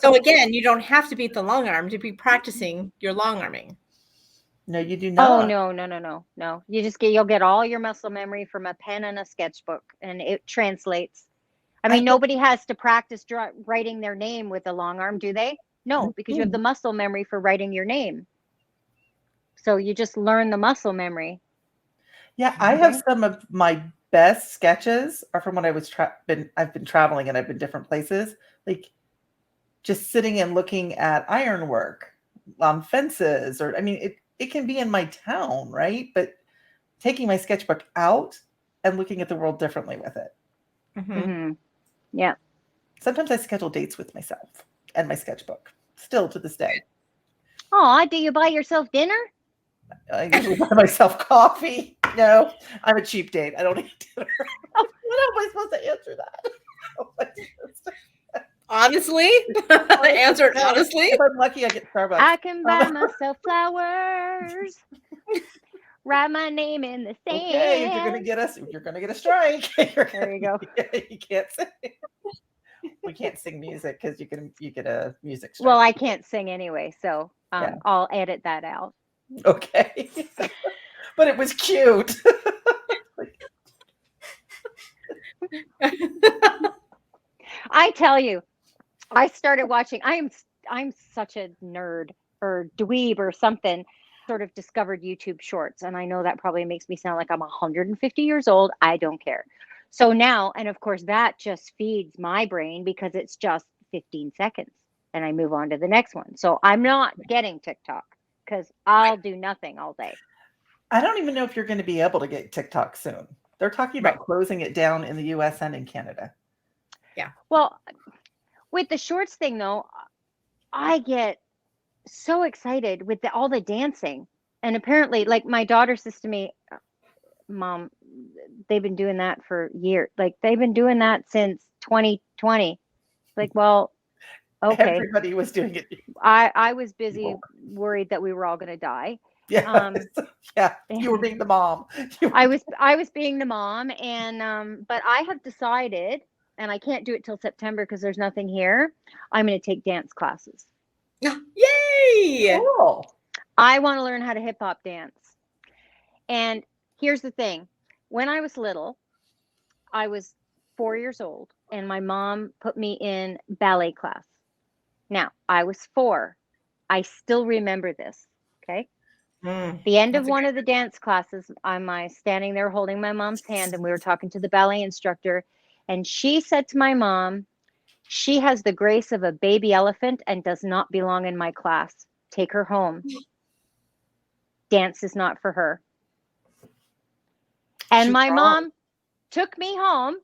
So again, you don't have to beat the long arm to be practicing your long arming. No, you do not. Oh, no. You'll get all your muscle memory from a pen and a sketchbook, and it translates. I mean, nobody has to practice writing their name with a long arm, do they? No, because you have the muscle memory for writing your name. So you just learn the muscle memory. Yeah, I have some of my best sketches are from when I was I've been traveling and I've been different places, like just sitting and looking at ironwork on fences, or it can be in my town, right? But taking my sketchbook out and looking at the world differently with it. Yeah. Sometimes I schedule dates with myself and my sketchbook, still to this day. Oh, do you buy yourself dinner? I usually buy myself coffee. No, I'm a cheap date. I don't eat dinner. How am I supposed to answer that? Honestly? Answer it honestly? If I'm lucky, I get Starbucks. I can buy myself flowers. Write my name in the sand. Okay, you're gonna get a strike. There you go. You can't sing. We can't sing music because you get a music strike. Well, I can't sing anyway, so I'll edit that out. Okay. But it was cute. I tell you, I started watching. I'm such a nerd or dweeb or something. Sort of discovered YouTube Shorts, and I know that probably makes me sound like I'm 150 years old. I don't care. So now, and of course, that just feeds my brain because it's just 15 seconds, and I move on to the next one. So I'm not getting TikTok because I'll do nothing all day. I don't even know if you're going to be able to get TikTok soon. They're talking about closing it down in the US and in Canada. Yeah. Well, with the Shorts thing though, I get so excited with all the dancing. And apparently, like my daughter says to me, Mom, they've been doing that for years. Like they've been doing that since 2020. Like, well, okay. Everybody was doing it. I was busy worried that we were all going to die. Yeah. Yeah. You were being the mom. I was being the mom, and but I have decided, and I can't do it till September because there's nothing here. I'm going to take dance classes. Yay! Cool. I want to learn how to hip hop dance. And here's the thing. When I was little, I was 4 years old, and my mom put me in ballet class. Now, I was 4. I still remember this. Okay. The end of one of the dance classes, I'm standing there holding my mom's hand, and we were talking to the ballet instructor, and she said to my mom, "She has the grace of a baby elephant and does not belong in my class. Take her home. Dance is not for her." And my mom took me home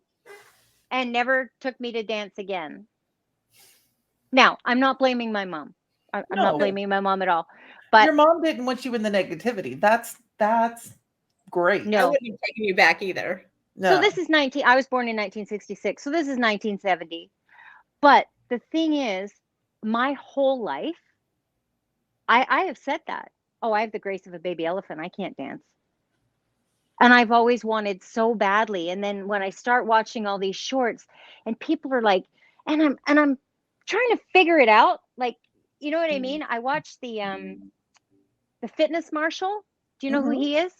and never took me to dance again. Now, I'm not blaming my mom. I'm not blaming my mom at all. But your mom didn't want you in the negativity. That's great. I wouldn't have taken you back either. No. So this is I was born in 1966. So this is 1970. But the thing is, my whole life, I have said that. Oh, I have the grace of a baby elephant. I can't dance. And I've always wanted so badly. And then when I start watching all these shorts and people are like, and I'm trying to figure it out. Like, you know what I mean? I watched the fitness marshal. Do you know who he is?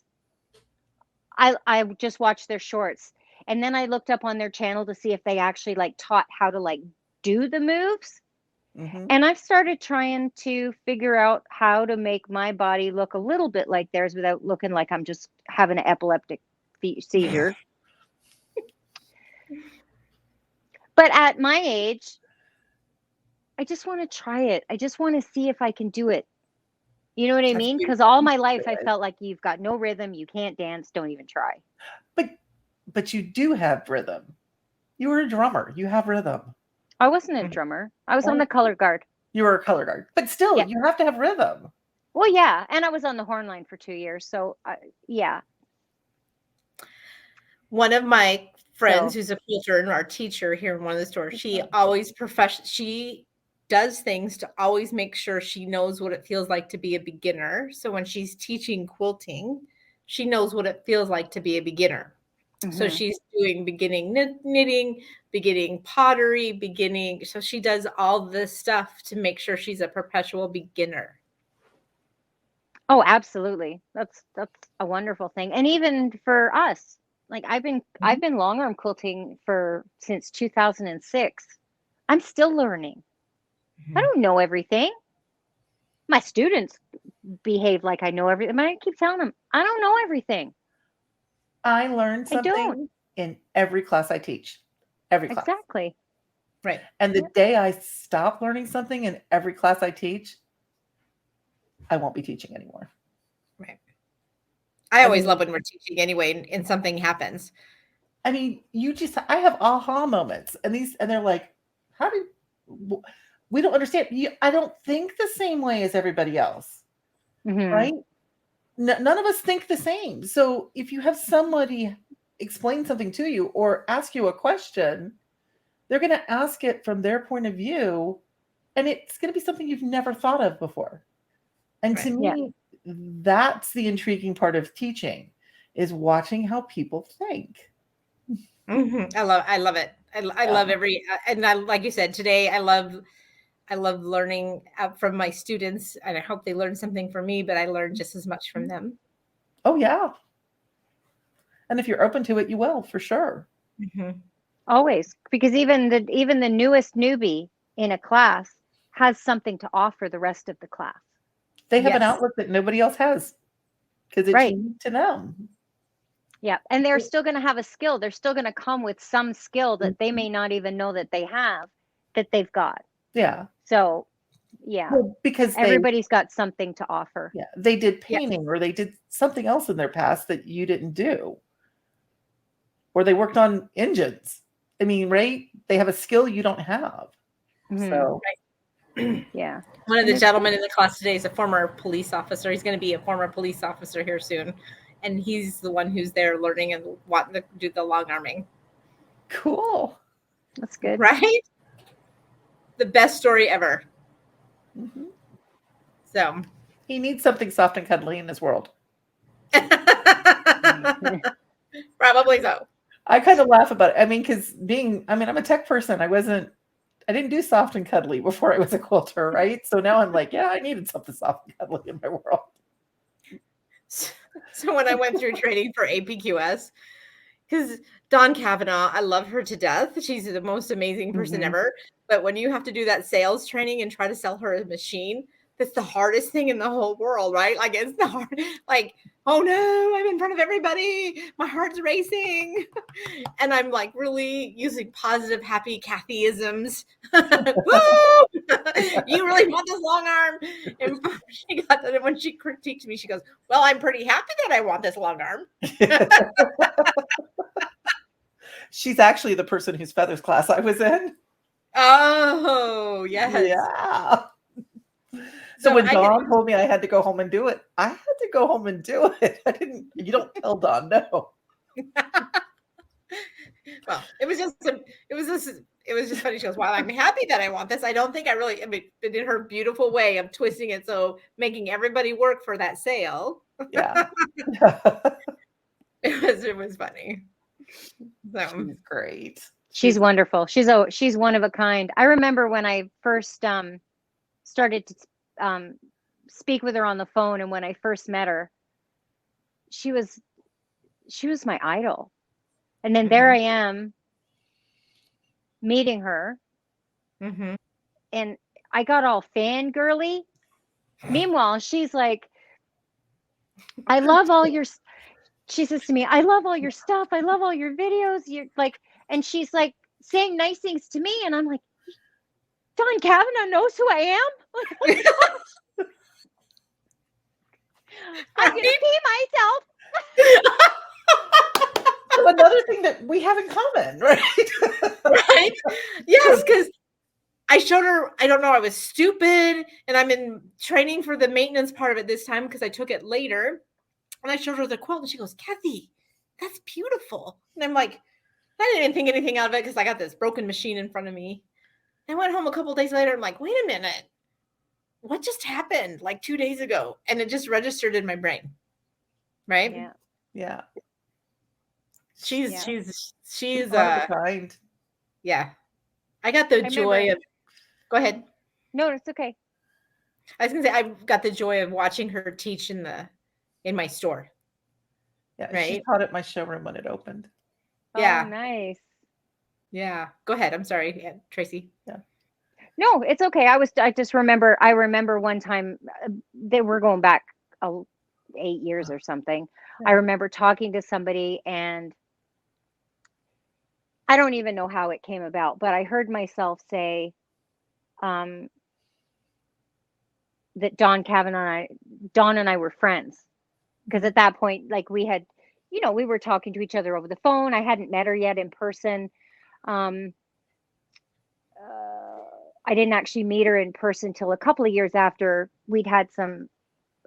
I just watched their shorts. And then I looked up on their channel to see if they actually like taught how to like do the moves. And I've started trying to figure out how to make my body look a little bit like theirs without looking like I'm just having an epileptic seizure. But at my age, I just want to try it. I just want to see if I can do it. You know what I mean? Because all my life I felt like you've got no rhythm, you can't dance, don't even try. But you do have rhythm. You were a drummer. You have rhythm. I wasn't a drummer. I was on the color guard. You were a color guard. But still, you have to have rhythm. Well, yeah. And I was on the horn line for 2 years. So, yeah. One of my friends who's a quilter and our teacher here in one of the stores, she always she does things to always make sure she knows what it feels like to be a beginner. So when she's teaching quilting, she knows what it feels like to be a beginner. So she's doing beginning knitting, beginning pottery, so she does all this stuff to make sure she's a perpetual beginner. Oh, absolutely. That's a wonderful thing. And even for us, like I've been long arm quilting since 2006. I'm still learning. I don't know everything. My students behave like I know everything. I keep telling them, I don't know everything. I learned something in every class I teach. Every class. Exactly. Right. And the day I stop learning something in every class I teach, I won't be teaching anymore. Right. I always love when we're teaching anyway and something happens. I mean, I have aha moments and they're like, we don't understand. I don't think the same way as everybody else. Right? None of us think the same. So if you have somebody explain something to you or ask you a question, they're going to ask it from their point of view, and it's going to be something you've never thought of before. And to me, that's the intriguing part of teaching, is watching how people think. I love it. I love like you said today, I love learning from my students, and I hope they learn something from me, but I learn just as much from them. Oh yeah. And if you're open to it, you will, for sure. Always, because even the newest newbie in a class has something to offer the rest of the class. They have an Yes. outlook that nobody else has because it's Right. unique to them. Yeah. And they're still going to have a skill. They're still going to come with some skill that they may not even know that they have, that they've got. Yeah. So, yeah, Well, because everybody's got something to offer. they did Yeah. painting or they did something else in their past that you didn't do. Or they worked on engines. I mean, right? They have a skill you don't have. Mhm. So, Yeah. One of And the it's gentlemen in the class today is a former police officer. He's going to be a former police officer here soon. And he's the one who's there learning and wanting to do the long arming. cool. That's good. Right? The best story ever. Mhm. So He needs something soft and cuddly in his world. probably so. I kind of laugh about it. I mean, because I'm a tech person. I didn't do soft and cuddly before I was a quilter, right? So now I'm like, yeah, I needed something soft and cuddly in my world. So when I went through training for APQS, because Dawn Kavanaugh, I love her to death. She's the most amazing person Mhm. ever. But when you have to do that sales training and try to sell her a machine, that's the hardest thing in the whole world, right? Like it's the hard, like, oh no, I'm in front of everybody. My heart's racing. And I'm like really using positive, happy Cathyisms. Woo! You really want this long arm? And she got that. And when she critiqued me, she goes, well, I'm pretty happy that I want this long arm. She's actually the person whose feathers class I was in. Oh, yes. Yeah. So So when I Dawn told me I had to go home and do it, I had to go home and do it. You don't tell Dawn no. Well, it was just funny. She goes, well, I'm happy that I want this. I don't think I mean, it did her beautiful way of twisting it. So making everybody work for that sale. Yeah. It was funny. So She's great. She's wonderful. She's one of a kind. I remember when I first started to speak with her on the phone, and when I first met her, she was my idol. And then there I am meeting her, mhm. and I got all fangirly. Meanwhile, she's like, I love all your, she says to me, I love all your stuff. I love all your videos. You're like, and she's like saying nice things to me. And I'm like, Dawn Kavanaugh knows who I am. I'm going to pee myself. Another thing that we have in common, right? Right? Yes, because I showed her, I don't know, I was stupid and I'm in training for the maintenance part of it this time because I took it later. And I showed her the quilt and she goes, Cathy, that's beautiful. And I'm like, I didn't think anything out of it because I got this broken machine in front of me. I went home a couple days later. I'm like, wait a minute. What just happened like 2 days ago? And it just registered in my brain. Right? Yeah. Yeah. She's One of a kind. Yeah. I got the joy of, go ahead. No, it's okay. I was gonna say I got the joy of watching her teach in my store. Yeah, Right? she taught at my showroom when it opened. Yeah. Oh, nice. Yeah. Go ahead. I'm sorry, Tracey. Yeah. No, it's okay. I remember one time that we're going back 8 years or something. I remember talking to somebody, and I don't even know how it came about, but I heard myself say that Dawn and I were friends. Because at that point, like we had, we were talking to each other over the phone. I hadn't met her yet in person. I didn't actually meet her in person till a couple of years after we'd had some,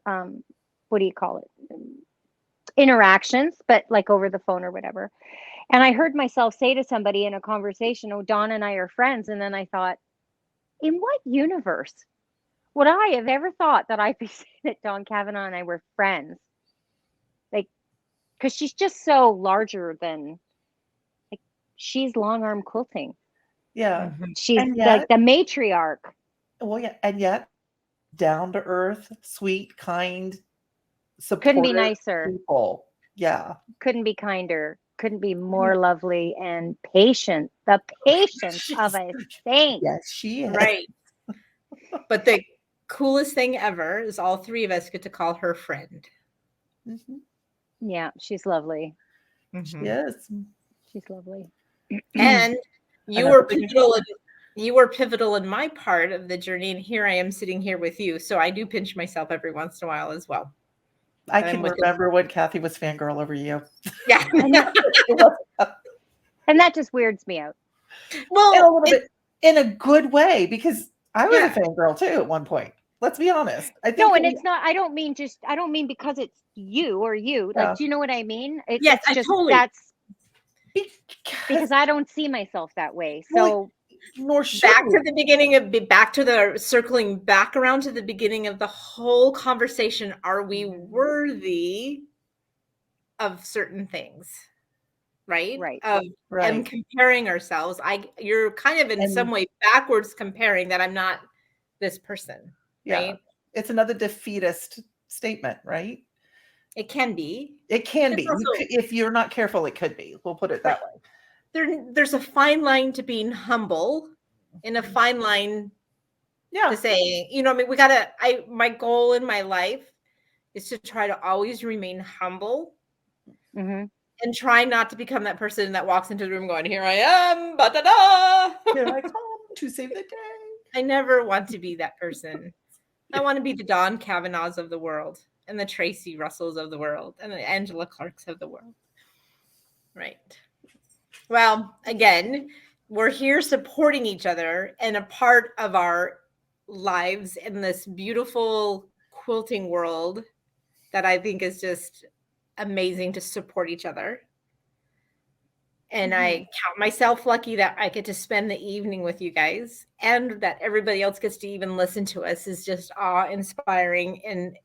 what do you call it? Interactions, but like over the phone or whatever. And I heard myself say to somebody in a conversation, oh, Dawn and I are friends. And then I thought, in what universe would I have ever thought that I'd be saying that Dawn Kavanaugh and I were friends? Like, because she's just so larger than, like, she's long arm quilting. Yeah. She's And like yet, the matriarch. well, yeah, and yet down to earth, sweet, kind, supportive Couldn't be nicer. people. Yeah. Couldn't be kinder. Couldn't be more lovely and patient. The patience of a saint. Yes, she is. Right. But the coolest thing ever is all three of us get to call her friend. Mhm. Yeah, she's lovely. Yes. She's lovely. And you Another were thing- pivotal. You were pivotal in my part of the journey, and here I am sitting here with you. So I do pinch myself every once in a while as well. I And I'm can with remember when Cathy was fangirl over you. Yeah. And that just weirds me out. In a Well, little bit, in a good way, because I was Yeah. a fangirl too at one point. Let's be honest. I think No, and that it's not, I don't mean because it's you or you. Yeah. Like, do you know what I mean? Yes, It's I just totally- that's because because I don't see myself that way. Well, So nor should back we. to the beginning of back to the circling back around to the beginning of the whole conversation. Are we worthy of certain things? Right? Right. And Right. comparing ourselves. You're kind of in And- some way backwards comparing that I'm not this person. Yeah. Right? It's another defeatist statement, right? It can be. It can It's be. also- If you're not careful, it could be. We'll put it that way. There's a fine line to being humble and a fine line Yeah. to say, I mean, my goal in my life is to try to always remain humble mhm. and try not to become that person that walks into the room going, here I am, ba-da-da. Here I come to save the day. I never want to be that person. I want to be the Dawn Kavanaughs of the world and the Tracey Russells of the world and the Angela Clarks of the world. Right. Well, again, we're here supporting each other and a part of our lives in this beautiful quilting world that I think is just amazing to support each other. And I count myself lucky that I get to spend the evening with you guys and that everybody else gets to even listen to us is just awe-inspiring and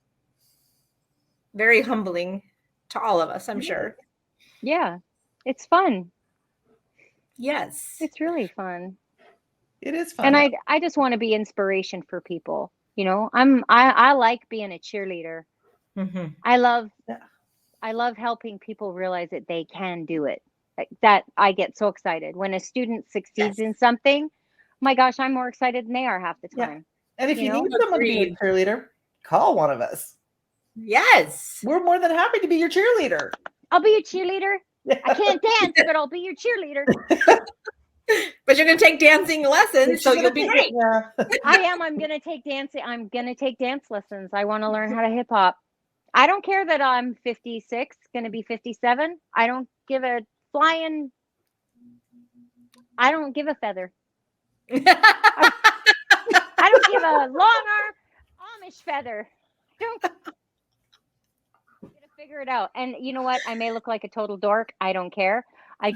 very humbling to all of us, I'm sure. Yeah. It's fun. Yes. It's really fun. It is fun. And I just want to be inspiration for people. I like being a cheerleader. Mhm. I love Yeah. helping people realize that they can do it. Like that I get so excited when a student succeeds Yes. in something. My gosh, I'm more excited than they are half the Yeah. time. And if you You know? need someone to be a Agreed. cheerleader, call one of us. Yes. We're more than happy to be your cheerleader. I'll be your cheerleader. Yeah. I can't dance, but I'll be your cheerleader. But you're going to take dancing lessons, so you'll be great. Yeah. I am. I'm gonna take dancing. I'm gonna take dance lessons. I want to learn how to hip hop. I don't care that I'm 56, gonna be 57. I don't give a flying. I don't give a feather. I don't give a long arm Amish feather. I don't. I'm gonna figure it out. And you know what? I may look like a total dork. I don't care. I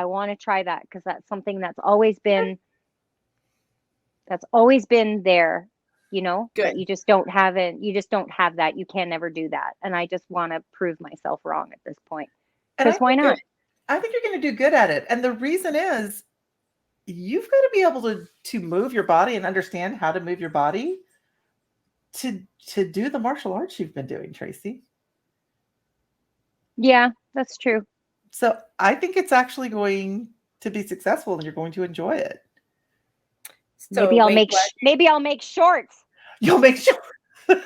want to try that because that's something that's always been there. But Good. you just don't have it. You just don't have that. You can never do that. And I just want to prove myself wrong at this point. And I Because why think not? I think you're going to do good at it. And the reason is you've got to be able to move your body and understand how to move your body to do the martial arts you've been doing, Tracey. Yeah, that's true. So I think it's actually going to be successful and you're going to enjoy it. So Maybe I'll wait, make shorts. You'll make sure. I'll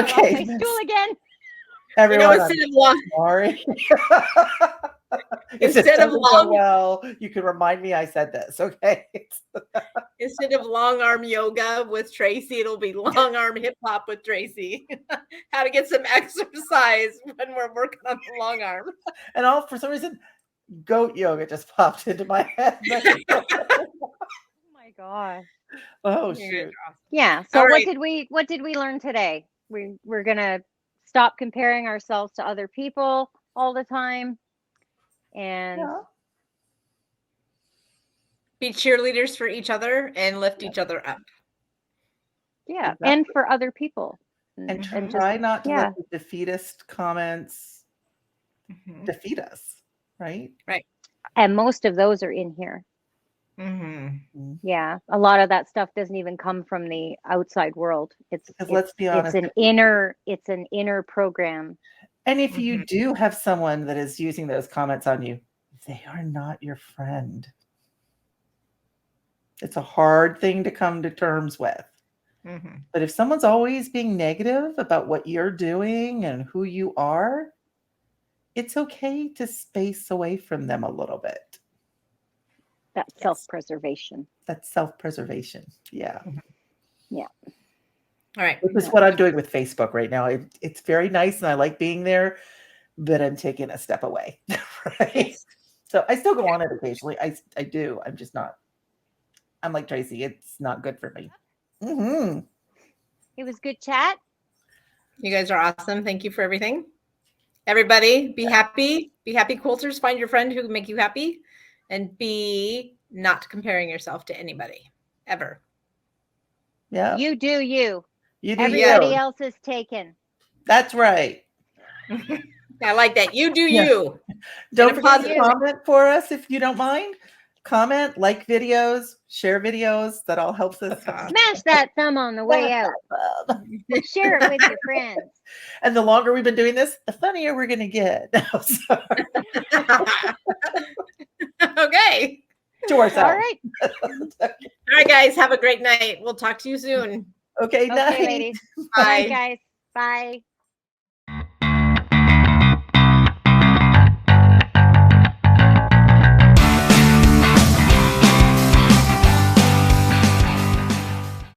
Okay. my stool again. Everyone, instead of long, sorry. If Instead it of doesn't go long- well, you can remind me I said this, okay? instead of long arm yoga with Tracey, it'll be long arm hip hop with Tracey. How to get some exercise when we're working on the long arm. And for some reason, goat yoga just popped into my head. Oh my gosh. Oh shoot. Yeah. So All what right. did we learn today? We're gonna stop comparing ourselves to other people all the time. And Yeah. Be cheerleaders for each other and lift each other up. yeah, Exactly. and for other people. And just try not to yeah. let the defeatist comments Mhm. defeat us, right? And most of those are in here. Mhm. Yeah. A lot of that stuff doesn't even come from the outside world. Because let's be honest. It's an inner program. And if you Mhm. do have someone that is using those comments on you, they are not your friend. It's a hard thing to come to terms with. Mm-hmm. But if someone's always being negative about what you're doing and who you are, it's okay to space away from them a little bit. That's Yes. self-preservation. That's self-preservation. Yeah. Yeah. All right. Which is what I'm doing with Facebook right now. It's very nice and I like being there, but I'm taking a step away. Right. Yes. So I still go on it occasionally. I do. I'm just not. I'm like Tracey. It's not good for me. Mm-hmm. It was good chat. You guys are awesome. Thank you for everything. Everybody, be happy. Be happy, quilters. Find your friend who can make you happy, and be not comparing yourself to anybody ever. Yeah. You do you. You do Everybody you. else is taken. That's right. I like that. You do Yeah. you. Don't And a forget to positive- comment for us if you don't mind. Comment, like videos, share videos. That all helps us. Smash that thumb on the way out. Share it with your friends. And the longer we've been doing this, the funnier we're going to get. Okay. To ourselves. All right. All right, guys. Have a great night. We'll talk to you soon. Okay, Okay, night. ladies. Bye. Bye, guys. Bye.